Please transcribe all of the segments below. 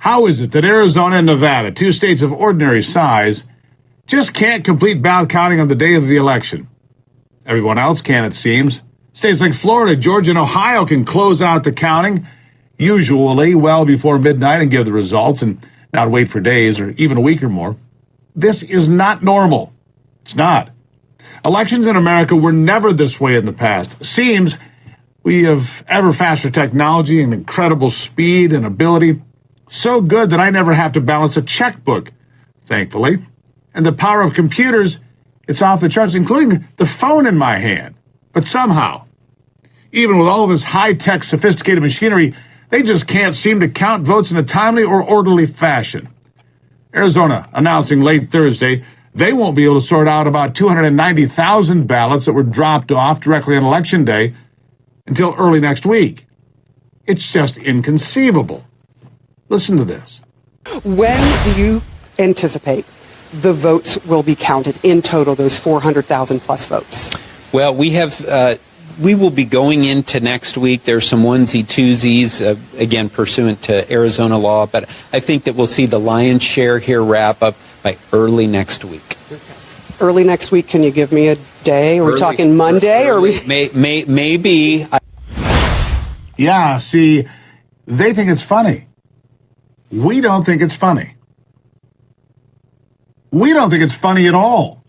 How is it that Arizona and Nevada, two states of ordinary size, just can't complete ballot counting on the day of the election? Everyone else can, it seems. States like Florida, Georgia, and Ohio can close out the counting, usually well before midnight, and give the results and not wait for days or even a week or more. This is not normal. It's not. Elections in America were never this way in the past. Seems we have ever faster technology and incredible speed and ability. So good that I never have to balance a checkbook, thankfully. And the power of computers, it's off the charts, including the phone in my hand. But somehow, even with all of this high-tech, sophisticated machinery, they just can't seem to count votes in a timely or orderly fashion. Arizona announcing late Thursday they won't be able to sort out about 290,000 ballots that were dropped off directly on Election Day until early next week. It's just inconceivable. Listen to this. When do you anticipate the votes will be counted in total, those 400,000 plus votes? Well, we will be going into next week. There's some onesie-twosies, again, pursuant to Arizona law, but I think that we'll see the lion's share here wrap up by early next week. Early next week, can you give me a day? Are we talking Monday? Early, or maybe. Yeah, see, they think it's funny. We don't think it's funny. We don't think it's funny at all.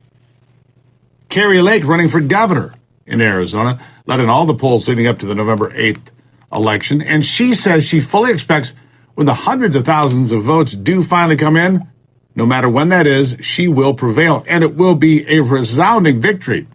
Kari Lake running for governor in Arizona, led in all the polls leading up to the November 8th election, and she says she fully expects when the hundreds of thousands of votes do finally come in, no matter when that is, she will prevail, and it will be a resounding victory.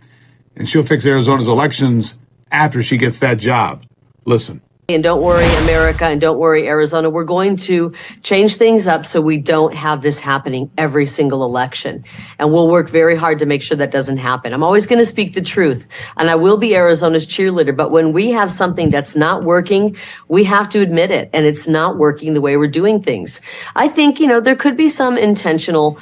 And she'll fix Arizona's elections after she gets that job. Listen. And don't worry, America, and don't worry, Arizona. We're going to change things up so we don't have this happening every single election. And we'll work very hard to make sure that doesn't happen. I'm always going to speak the truth, and I will be Arizona's cheerleader. But when we have something that's not working, we have to admit it, and it's not working the way we're doing things. I think, there could be some intentional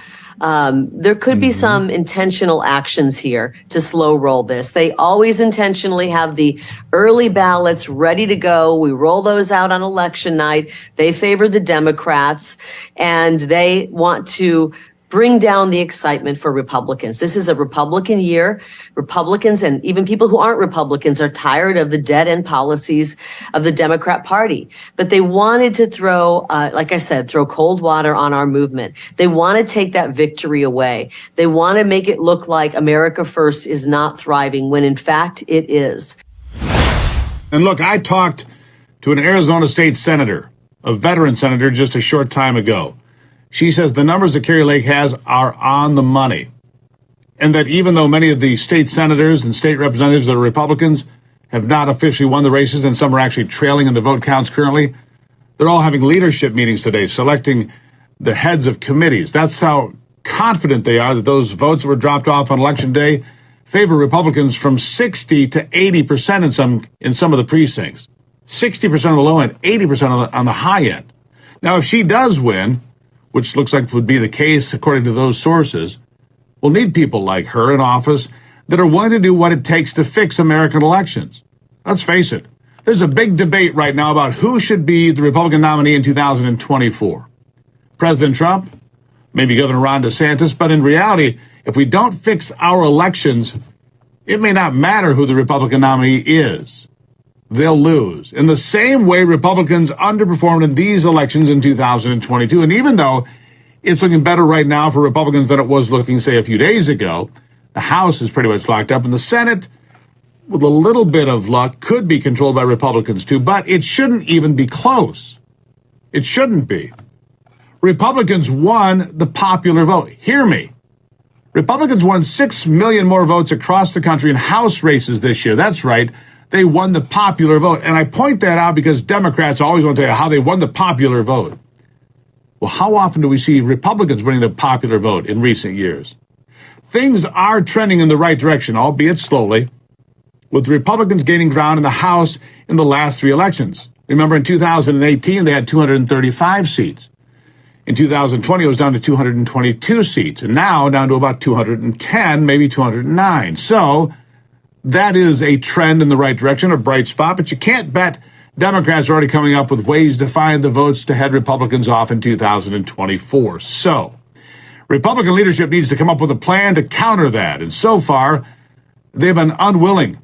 actions here to slow roll this. They always intentionally have the early ballots ready to go. We roll those out on election night. They favor the Democrats, and they want to bring down the excitement for Republicans. This is a Republican year. Republicans and even people who aren't Republicans are tired of the dead-end policies of the Democrat Party. But they wanted to throw, like I said, throw cold water on our movement. They want to take that victory away. They want to make it look like America First is not thriving when in fact it is. And look, I talked to an Arizona state senator, a veteran senator, just a short time ago. She says the numbers that Kari Lake has are on the money, and that even though many of the state senators and state representatives that are Republicans have not officially won the races, and some are actually trailing in the vote counts currently, they're all having leadership meetings today, selecting the heads of committees. That's how confident they are that those votes that were dropped off on Election Day favor Republicans from 60 to 80% in some of the precincts. 60% on the low end, 80% on the high end. Now, if she does win, which looks like would be the case according to those sources, we'll need people like her in office that are willing to do what it takes to fix American elections. Let's face it, there's a big debate right now about who should be the Republican nominee in 2024. President Trump, maybe Governor Ron DeSantis, but in reality, if we don't fix our elections, it may not matter who the Republican nominee is. They'll lose. In the same way Republicans underperformed in these elections in 2022. And even though it's looking better right now for Republicans than it was looking, say, a few days ago, the House is pretty much locked up. And the Senate, with a little bit of luck, could be controlled by Republicans too. But it shouldn't even be close. It shouldn't be. Republicans won the popular vote. Hear me. Republicans won 6 million more votes across the country in House races this year. That's right. They won the popular vote. And I point that out because Democrats always want to tell you how they won the popular vote. Well, how often do we see Republicans winning the popular vote in recent years? Things are trending in the right direction, albeit slowly, with Republicans gaining ground in the House in the last three elections. Remember, in 2018, they had 235 seats. In 2020, it was down to 222 seats, and now down to about 210, maybe 209. So that is a trend in the right direction, a bright spot, but you can't bet Democrats are already coming up with ways to find the votes to head Republicans off in 2024. So, Republican leadership needs to come up with a plan to counter that. And so far, they've been unwilling,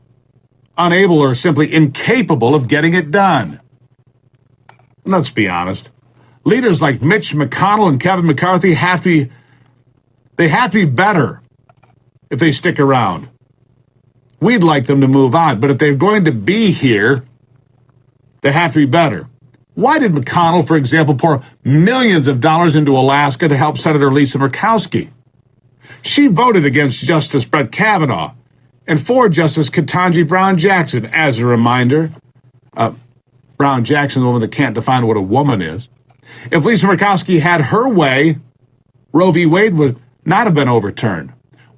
unable, or simply incapable of getting it done. Let's be honest. Leaders like Mitch McConnell and Kevin McCarthy have to be better if they stick around. We'd like them to move on, but if they're going to be here, they have to be better. Why did McConnell, for example, pour millions of dollars into Alaska to help Senator Lisa Murkowski? She voted against Justice Brett Kavanaugh and for Justice Ketanji Brown Jackson. As a reminder, Brown Jackson, the woman that can't define what a woman is. If Lisa Murkowski had her way, Roe v. Wade would not have been overturned.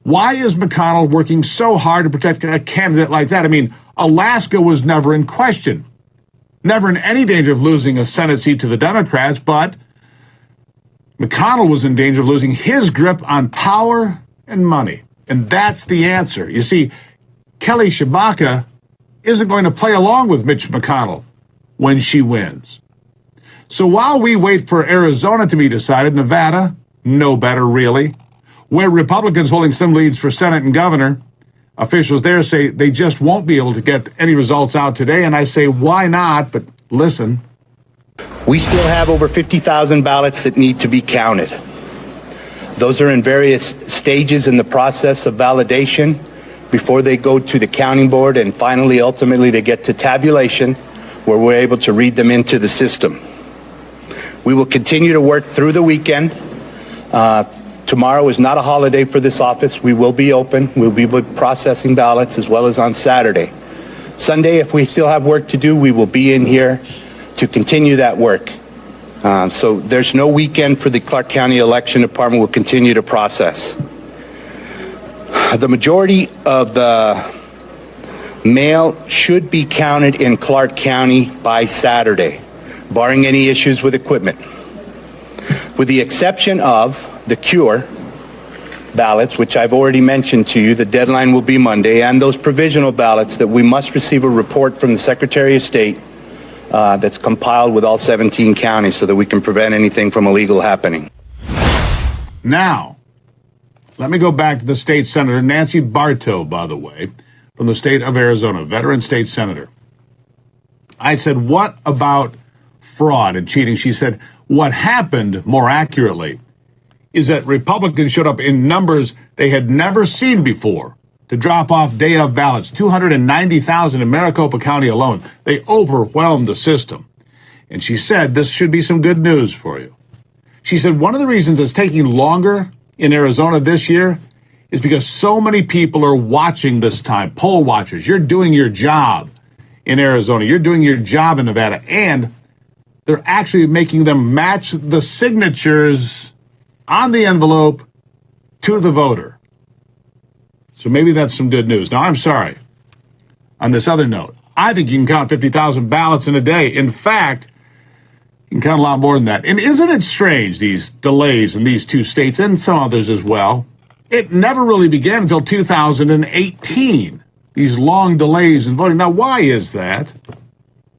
Why is McConnell working so hard to protect a candidate like that? I mean, Alaska was never in question. Never in any danger of losing a Senate seat to the Democrats, but McConnell was in danger of losing his grip on power and money. And that's the answer. You see, Kelly Tshibaka isn't going to play along with Mitch McConnell when she wins. So while we wait for Arizona to be decided, Nevada, no better really, where Republicans holding some leads for Senate and governor, officials there say they just won't be able to get any results out today. And I say, why not? But listen. We still have over 50,000 ballots that need to be counted. Those are in various stages in the process of validation before they go to the counting board, and finally, ultimately, they get to tabulation, where we're able to read them into the system. We will continue to work through the weekend. Tomorrow is not a holiday for this office. We will be open. We'll be processing ballots as well as on Saturday. Sunday, if we still have work to do, we will be in here to continue that work. So there's no weekend for the Clark County Election Department. We'll continue to process. The majority of the mail should be counted in Clark County by Saturday, barring any issues with equipment. With the exception of the cure ballots, which I've already mentioned to you, the deadline will be Monday, and those provisional ballots that we must receive a report from the Secretary of State that's compiled with all 17 counties so that we can prevent anything from illegal happening. Now, let me go back to the state senator, Nancy Bartow, by the way, from the state of Arizona, veteran state senator. I said, what about fraud and cheating? She said, what happened, more accurately, is that Republicans showed up in numbers they had never seen before to drop off day of ballots, 290,000 in Maricopa County alone. They overwhelmed the system. And she said, this should be some good news for you. She said, one of the reasons it's taking longer in Arizona this year is because so many people are watching this time, poll watchers. You're doing your job in Arizona. You're doing your job in Nevada. And they're actually making them match the signatures on the envelope to the voter. So maybe that's some good news. Now, I'm sorry. On this other note, I think you can count 50,000 ballots in a day. In fact, you can count a lot more than that. And isn't it strange, these delays in these two states and some others as well? It never really began until 2018, these long delays in voting. Now, why is that?